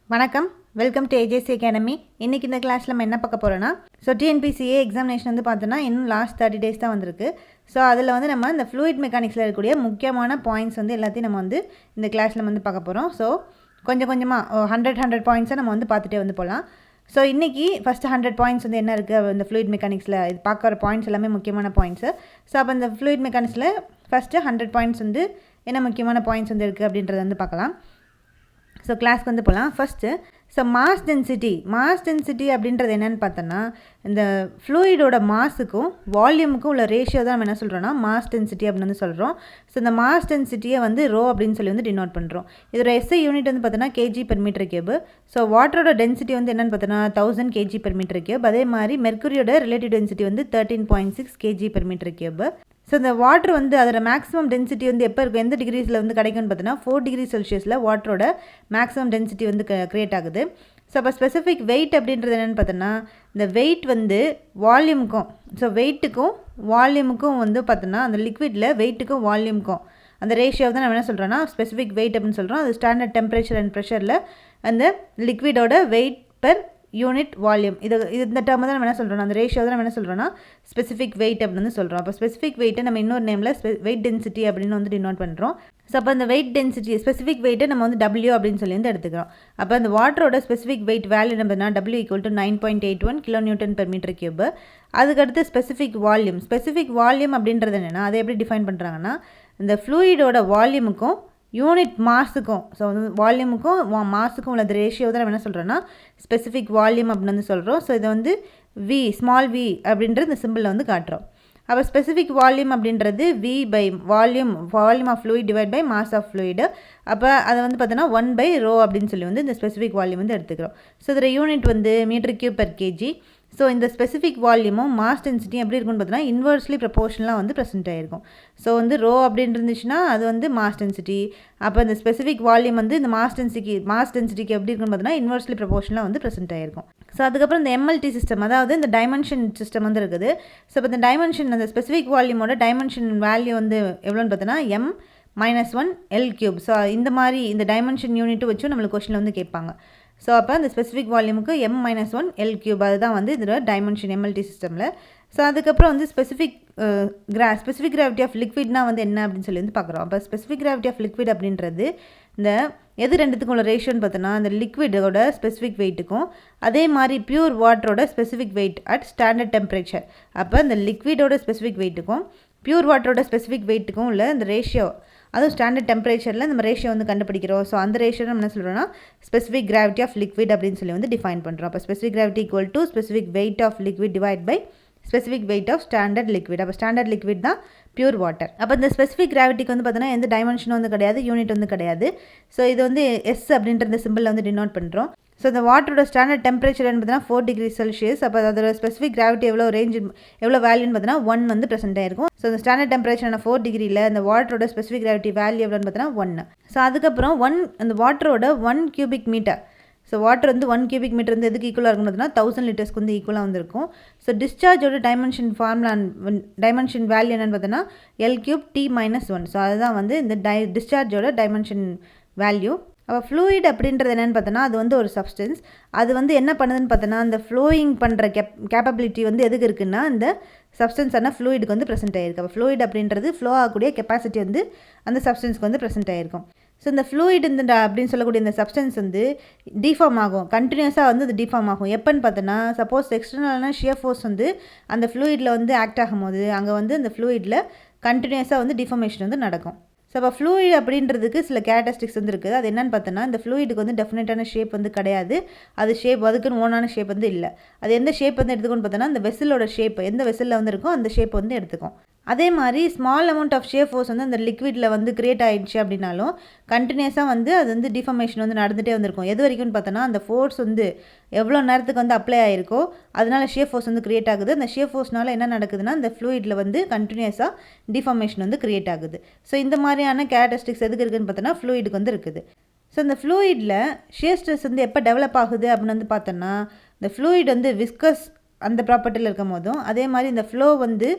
வணக்கம், welcome to AJC academy. இன்றைக்கி இந்த கிளாஸில் நம்ம என்ன பார்க்க போகிறோன்னா, டிஎன்பிசிஏ எக்ஸாமினேஷன் வந்து பார்த்தோன்னா இன்னும் லாஸ்ட் 30 days தான் வந்திருக்கு. அதில் வந்து நம்ம இந்த ஃப்ளூயிட் மெக்கானிக்ஸில் இருக்கக்கூடிய முக்கியமான பாயிண்ட்ஸ் வந்து எல்லாத்தையும் நம்ம வந்து இந்த கிளாஸில் வந்து பார்க்க போகிறோம். கொஞ்சம் கொஞ்சமாக 100 பாயிண்ட்ஸை நம்ம வந்து பார்த்துட்டே வந்து போகலாம். இன்றைக்கி ஃபஸ்ட்டு 100 பாயிண்ட்ஸ் வந்து என்ன இருக்குது இந்த ஃப்ளூயிட் மெக்கானிக்ஸில் இது பார்க்குற பாயிண்ட்ஸ் எல்லாமே முக்கியமான பாயிண்ட்ஸு. அப்போ இந்த ஃப்ளூயிட் மெக்கானிக்ஸில் ஃபஸ்ட்டு 100 பாயிண்ட்ஸ் வந்து என்ன முக்கியமான பாயிண்ட்ஸ் வந்து இருக்குது அப்படின்றத வந்து பார்க்கலாம். கிளாஸ்க்கு வந்து போகலாம். ஃபஸ்ட்டு மாஸ் டென்சிட்டி அப்படின்றது என்னென்னு பார்த்தோன்னா, இந்த ஃப்ளூயிடோட மாஸுக்கும் வால்யூமுக்கும் உள்ள ரேஷியோ தான் நம்ம என்ன சொல்கிறோன்னா மாஸ் டென்சிட்டி அப்படின்னு வந்து சொல்கிறோம். இந்த மாஸ் டென்சிட்டியை வந்து ரோ அப்படின்னு சொல்லி வந்து டினோட் பண்ணுறோம். இதோட எஸ்ஐ யூனிட் வந்து பார்த்தோன்னா kg/m³. வாட்டரோட டென்சிட்டி வந்து என்னென்னு பார்த்தோன்னா 1000 kg/m³. அதே மாதிரி மெர்க்குரியோட ரிலேட்டிவ் டென்சிட்டி வந்து 13.6 kg/m³. இந்த வாட்டர் வந்து அதோட மேக்ஸிமம் டென்சிட்டி வந்து எப்போ இருக்கும், எந்த டிகிரிஸில் வந்து கிடைக்கும்னு பார்த்தீங்கன்னா 4 degree Celsius வாட்டரோட மேக்ஸிமம் டென்சிட்டி வந்து க்ரியேட் ஆகுது. அப்போ ஸ்பெசிஃபிக் வெயிட் அப்படின்றது என்னென்னு பார்த்தோன்னா, இந்த வெயிட் வந்து வால்யூமுக்கும் வெயிட்டுக்கும் வால்யூமுக்கும் வந்து பார்த்தோன்னா அந்த லிக்விடில் வெயிட்டுக்கும் வால்யூமுக்கும் அந்த ரேஷியோ தான் நம்ம என்ன சொல்கிறோன்னா ஸ்பெசிஃபிக் வெயிட் அப்படின்னு சொல்கிறோம். அது ஸ்டாண்டர்ட் டெம்பரேச்சர் அண்ட் ப்ரெஷரில் அந்த லிக்விடோட வெயிட் பெர் யூனிட் வால்யூம் இந்த டேர்ம் தான் நம்ம என்ன சொல்கிறோம், அந்த ரேஷியோ தான் நம்ம என்ன சொல்கிறோன்னா ஸ்பெசிஃபிக் வெயிட் அப்படின்னு சொல்கிறோம். அப்போ ஸ்பெசிஃபிக் வெயிட்டை நம்ம இன்னொரு நேமில் வெயிட் டென்சிட்டி அப்படின்னு வந்து டினோட் பண்ணுறோம். அப்போ அந்த வெயிட் டென்சிட்டி ஸ்பெசிஃபிக் வெயிட்டை நம்ம வந்து W அப்படின்னு சொல்லி வந்து எடுத்துக்கிறோம். அப்போ அந்த வாட்டரோட specific wait value நம்பர்னா W = 9.81 kN/m³. அதுக்கடுத்து ஸ்பெசிஃபிக் வால்யூம் அப்படின்றது என்னென்னா, அதை எப்படி டிஃபைன் பண்ணுறாங்கன்னா, இந்த ஃப்ளூயிடோட வால்யூமுக்கும் யூனிட் மாஸுக்கும் வால்யூமுக்கும் மாஸுக்கும் உள்ள ரேஷியோ தான் நம்ம என்ன சொல்கிறோன்னா ஸ்பெசிஃபிக் வால்யூம் அப்படின்னு வந்து சொல்கிறோம். இதை வந்து ஸ்மால் v அப்படின்ற இந்த சிம்பிளில் வந்து காட்டுறோம். அப்போ ஸ்பெசிஃபிக் வால்யூம் அப்படின்றது volume of fluid divide by mass of fluid. அப்போ அதை வந்து பார்த்தோன்னா 1/ρ அப்படின்னு சொல்லி வந்து இந்த ஸ்பெசிஃபிக் வால்யூம் வந்து எடுத்துக்கிறோம். இதில் யூனிட் வந்து m³/kg. இந்த ஸ்பெசிஃபிக் வால்யூமும் மாஸ் டென்சிட்டியும் எப்படி இருக்குன்னு பார்த்தோன்னா இன்வெர்ஸ்லி ப்ரொபோர்ஷனலாக வந்து ப்ரெசென்ட் ஆகிருக்கும். வந்து ரோ அப்படின்னு இருந்துச்சுன்னா அது வந்து மாஸ் டென்சிட்டி. அப்போ இந்த ஸ்பெசிஃபிக் வால்யூம் வந்து இந்த மாஸ் டென்சிட்டிக்கு எப்படி இருக்குன்னு பார்த்தோன்னா இன்வெர்ஸ்லி ப்ரொபோர்ஷனலாக வந்து ப்ரெசென்ட் ஆகிருக்கும். அதுக்கப்புறம் இந்த MLT சிஸ்டம், அதாவது இந்த டைமென்ஷன் சிஸ்டம் வந்து இருக்குது. இப்போ இந்த டைமென்ஷன் அந்த ஸ்பெசிஃபிக் வால்யூமோட டைமென்ஷன் வேல்யூ வந்து எவ்வளோன்னு பார்த்தோன்னா m-1 L³. இந்த மாதிரி இந்த டைமென்ஷன் யூனிட்டு வச்சும் நம்மளுக்கு கொஸ்டினில் வந்து கேட்பாங்க. அப்போ அந்த ஸ்பெசிஃபிக் வால்யூமுக்கு m-1 L³ அதுதான் வந்து இதோட டைமென்ஷன் MLT சிஸ்டமில். அதுக்கப்புறம் வந்து ஸ்பெசிஃபிக் கிராவிட்டி ஆஃப் லிக்விட்னா வந்து என்ன அப்படின்னு சொல்லி வந்து பார்க்குறோம். அப்போ ஸ்பெசிஃபிக் கிராவிட்டி ஆஃப் லிக்விட் அப்படின்றது இந்த எது ரெண்டுத்துக்கும் உள்ள ரேஷியோன்னு பார்த்தோன்னா, அந்த லிக்விடோட ஸ்பெசிஃபிக் வெயிட்டுக்கும் அதே மாதிரி பியூர் வாட்டரோட specific weight at standard temperature. அப்போ இந்த லிக்விடோட ஸ்பெசிஃபிக் வெயிட்டுக்கும் பியூர் வாட்டரோட ஸ்பெசிஃபிக் வெயிட்டுக்கும் உள்ள இந்த ரேஷியோ, அதுவும் ஸ்டாண்டர்ட் டெம்பரேச்சரில் நம்ம ரேஷியோ வந்து கண்டுபிடிக்கிறோம். அந்த ரேஷியோ நம்ம என்ன சொல்கிறோன்னா ஸ்பெசிஃபிக் கிராவிட்டி ஆஃப் லிக்விட் அப்படின்னு சொல்லி வந்து டிஃபைன் பண்ணுறோம். அப்போ specific gravity = specific weight of liquid divide by specific weight of standard liquid. அப்போ ஸ்டாண்டர்ட் லிக்விட் தான் பியூர் வாட்டர். அப்போ இந்த ஸ்பெசிஃபிக் கிராவிட்டிக்கு வந்து பார்த்தோன்னா எந்த டைமென்ஷனும் வந்து கிடையாது, யூனிட் வந்து கிடையாது. இது வந்து S அப்படின்ற இந்த சிம்பிளில் வந்து டினோட் பண்ணுறோம். இந்த வாட்டரோட ஸ்டாண்டர்ட் டெம்பரேச்சர் பார்த்தீங்கன்னா 4 degree Celsius. அப்போ அதோட ஸ்பெசிஃபிக் கிராவிட்டி எவ்வளோ வேல்யூன்னு பார்த்தீங்கன்னா 1 வந்து ப்ரெசென்ட் ஆயிருக்கும். இந்த ஸ்டாண்டர்ட் டெம்பரேச்சரான 4 degreeல இந்த வாட்டரோட ஸ்பெசிஃபிக் கிராவிட்டி வேல்யூ எவ்வளோன்னு பார்த்தீங்கன்னா 1. அதுக்கப்புறம் அந்த வாட்டரோட 1 cubic meter. வாட்டர் வந்து 1 cubic meter வந்து எதுக்கு ஈக்குவலாக இருக்குன்னு 1000 லிட்டர்ஸ்க்கு வந்து ஈக்குவலாக வந்துருக்கும். டிஸ்சார்ஜோட டைமென்ஷன் வேல்யூ என்னென்னு பார்த்தோன்னா L³T-1. அதுதான் வந்து இந்த டிஸ்சார்ஜோட டைமென்ஷன் வேல்யூ. அப்போ ஃப்ளூயிட் அப்படின்றது என்னென்னு பார்த்தோன்னா அது வந்து ஒரு சப்ஸ்டன்ஸ். அது வந்து என்ன பண்ணுதுன்னு பார்த்தோன்னா அந்த ஃப்ளோயிங் பண்ணுற கேப்பபிலிட்டி வந்து எதுக்கு இருக்குன்னா இந்த சப்ஸ்டன்ஸான ஃப்ளூயிடுக்கு வந்து ப்ரெசென்ட் ஆகிருக்கு. அப்போ ஃப்ளூயிட் அப்படின்றது ஃப்ளோ ஆகக்கூடிய கெப்பாசிட்டி வந்து அந்த சப்ஸ்டன்ஸ்க்கு வந்து ப்ரெசென்ட் ஆகிருக்கும். இந்த ஃப்ளூயிட் அப்படின்னு சொல்லக்கூடிய இந்த சப்ஸ்டன்ஸ் வந்து டிஃபார்ம் ஆகும், கண்டினியூஸாக வந்து அது டிஃபார்ம் ஆகும். எப்போன்னு பார்த்தோன்னா சப்போஸ் எக்ஸ்டர்னலான ஷியர் ஃபோர்ஸ் வந்து அந்த ஃப்ளூயிடில் வந்து ஆக்ட் ஆகும்போது அங்கே வந்து அந்த ஃப்ளூயிடில் கண்டினியூஸாக வந்து டிஃபார்மேஷன் வந்து நடக்கும். அப்போ ஃப்ளூயிட் அப்படின்றதுக்கு சில கேரக்டரிஸ்டிக்ஸ் வந்து இருக்குது. அது என்னென்னு பார்த்தோன்னா இந்த ஃப்ளூயிடுக்கு வந்து டெஃபினட்டான ஷேப் வந்து கிடையாது. அதுக்குன்னு ஓனான ஷேப் வந்து இல்லை. அது எந்த ஷேப் வந்து எடுத்துக்கோன்னு பார்த்தோன்னா அந்த வெசலோட ஷேப் எந்த வெசலில் வந்து இருக்கோ அந்த ஷேப் வந்து எடுத்துக்கும். அதே மாதிரி small amount of shear force வந்து அந்த லிக்விடில் வந்து கிரியேட் ஆகிடுச்சு அப்படின்னாலும் கண்டினியூஸாக வந்து அது வந்து டிஃபார்மேஷன் வந்து நடந்துகிட்டே வந்திருக்கும். எது வரைக்கும்னு பார்த்தோன்னா அந்த ஃபோர்ஸ் வந்து எவ்வளோ நேரத்துக்கு வந்து அப்ளை ஆகிருக்கோ அதனால ஷியர் ஃபோர்ஸ் வந்து கிரியேட் ஆகுது. அந்த ஷியர் ஃபோர்ஸ்னால என்ன நடக்குதுன்னா அந்த ஃப்ளூயிடில் வந்து கண்டினியூஸாக டிஃபார்மேஷன் வந்து கிரியேட் ஆகுது. இந்த மாதிரியான கேரக்டரிஸ்டிக்ஸ் எதுக்கு இருக்குதுன்னு பார்த்தோன்னா ஃப்ளூயிடுக்கு வந்து இருக்குது. இந்த ஃப்ளூயிடில் ஷியர் ஸ்ட்ரெஸ் வந்து எப்போ டெவலப் ஆகுது அப்படின்னு வந்து பார்த்தோன்னா இந்த ஃப்ளூயிட் வந்து விஸ்கஸ் அந்த ப்ராப்பர்ட்டியில் இருக்கும் போதும் அதே மாதிரி இந்த ஃப்ளோ வந்து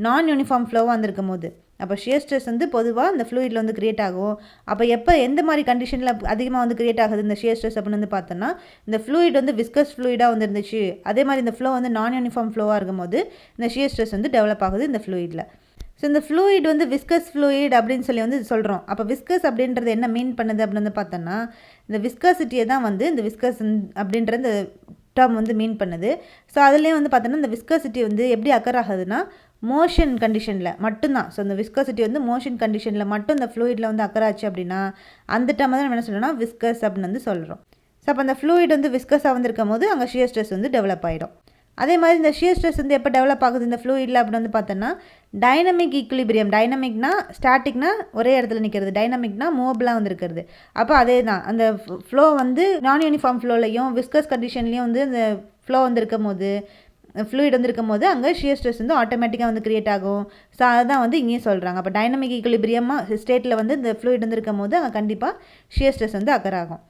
நான் யூனிஃபார்ம் ஃப்ளோவாக வந்திருக்கும் போது அப்போ ஷியர் ஸ்ட்ரெஸ் வந்து பொதுவாக இந்த ஃப்ளூயிடில் வந்து கிரியேட் ஆகும். அப்போ எப்போ எந்த மாதிரி கண்டிஷனில் அதிகமாக வந்து கிரியேட் ஆகுது இந்த ஷியர் ஸ்ட்ரெஸ் அப்படின்னு வந்து பார்த்தோன்னா, இந்த ஃப்ளூயிட் வந்து விஸ்கஸ் ஃப்ளூயிடாக வந்து இருந்துச்சு, அதே மாதிரி இந்த ஃப்ளோ வந்து நான் யூனிஃபார்ம் ஃப்ளோவாக இருக்கும்போது இந்த ஷியர் ஸ்ட்ரெஸ் வந்து டெவலப் ஆகுது இந்த ஃப்ளூயிடில். ஸோ இந்த ஃப்ளூயிட் வந்து விஸ்கஸ் ஃப்ளூயிட் அப்படின்னு சொல்லி வந்து சொல்கிறோம். அப்போ விஸ்கஸ் அப்படின்றது என்ன மீன் பண்ணுது அப்படின்னு வந்து பார்த்தோன்னா, இந்த விஸ்காசிட்டியை தான் வந்து இந்த விஸ்கஸ் அப்படின்ற இந்த டேர்ம் வந்து மீன் பண்ணுது. ஸோ அதுலேயே வந்து பார்த்தோன்னா இந்த விஸ்காசிட்டி வந்து எப்படி அக்கர் ஆகுதுன்னா மோஷன் கண்டிஷனில் மட்டும்தான். ஸோ இந்த விஸ்காசிட்டி வந்து மோஷன் கண்டிஷனில் மட்டும் இந்த ஃப்ளூயிடில் வந்து அக்கர் ஆச்சு அப்படின்னா அந்த டேர்மை தான் நம்ம என்ன சொல்லணும்னா விஸ்கஸ் அப்படின்னு வந்து சொல்கிறோம். ஸோ அப்போ அந்த ஃப்ளூயிட் வந்து விஸ்கஸாக வந்திருக்கும் போது அங்கே ஷியர் ஸ்ட்ரெஸ் வந்து டெவலப் ஆகிடும். அதே மாதிரி இந்த ஷியர் ஸ்ட்ரெஸ் வந்து எப்போ டெவலப் ஆகுது இந்த ஃப்ளூயிடில் அப்படின்னு வந்து பார்த்தோன்னா டைனமிக் ஈக்குலிபிரியம். டைனமிக்னா ஸ்டாட்டிக்னா ஒரே இடத்துல நிற்கிறது, டைனமிக்னா மூவபிளாக வந்து இருக்கிறது. அப்போ அதே தான் அந்த ஃப்ளோ வந்து நான் யூனிஃபார்ம் ஃப்ளோலையும் விஸ்கஸ் கண்டிஷன்லேயும் வந்து அந்த ஃப்ளோ வந்து இருக்கும் போது ஃப்ளூயிட் வந்து இருக்கும் போது அங்கே ஷியர் ஸ்ட்ரெஸ் வந்து ஆட்டோமேட்டிக்காக வந்து கிரியேட் ஆகும். ஸோ அதுதான் வந்து இங்கேயும் சொல்கிறாங்க. அப்போ டைனமிக் ஈக்குலிபிரியமாக ஸ்டேட்டில் வந்து இந்த ஃப்ளூயிட் வந்து இருக்கும் போது அங்கே கண்டிப்பாக ஷியர் ஸ்ட்ரெஸ் வந்து அக்கர் ஆகும்.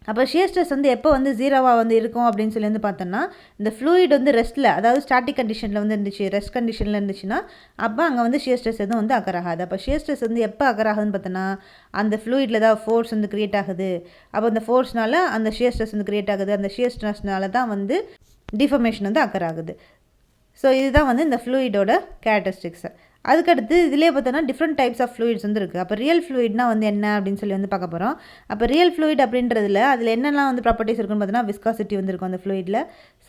அப்போ ஷியர் ஸ்ட்ரெஸ் வந்து எப்போ வந்து ஜீரோவாக வந்து இருக்கும் அப்படின்னு சொல்லி வந்து பார்த்தோன்னா இந்த ஃப்ளூயிட் வந்து ரெஸ்ட்டில், அதாவது ஸ்டாட்டிக் கண்டிஷனில் வந்து இருந்துச்சு, ரெஸ்ட் கண்டிஷனில் இருந்துச்சுன்னா அப்போ அங்கே வந்து ஷியர் ஸ்ட்ரெஸ் எதுவும் வந்து அக்கர் ஆகாது. அப்போ ஷியர் ஸ்ட்ரெஸ் வந்து எப்போ அக்கர் ஆகுதுன்னு பார்த்தோன்னா அந்த ஃப்ளூயிடில் ஏதாவது ஃபோர்ஸ் வந்து கிரியேட் ஆகுது. அப்போ அந்த ஃபோர்ஸ்னால அந்த ஷியர் ஸ்ட்ரெஸ் வந்து கிரியேட் ஆகுது. அந்த ஷியர் ஸ்ட்ரெஸ்னால தான் வந்து டிஃபர்மேஷன் வந்து அக்கர் ஆகுது. ஸோ இதுதான் வந்து இந்த ஃப்ளூயிடோட கேரக்டரிஸ்டிக்ஸு. அதுக்கடுத்து இதிலே பார்த்தோன்னா டிஃப்ரெண்ட் டைப்ஸ் ஆஃப் ஃப்ளூயிட்ஸ் வந்து இருக்குது. அப்போ ரியல் ஃப்ளூயிட்னா வந்து என்ன அப்படின்னு சொல்லி வந்து பார்க்க போகிறோம். அப்போ ரியல் ஃப்ளூயிட் அப்படின்றதுல அதில் என்னெல்லாம் வந்து ப்ராப்பர்ட்டிஸ் இருக்குன்னு பார்த்தோன்னா விஸ்காசிட்டி வந்து இருக்கும் அந்த ஃப்ளூயிடில்,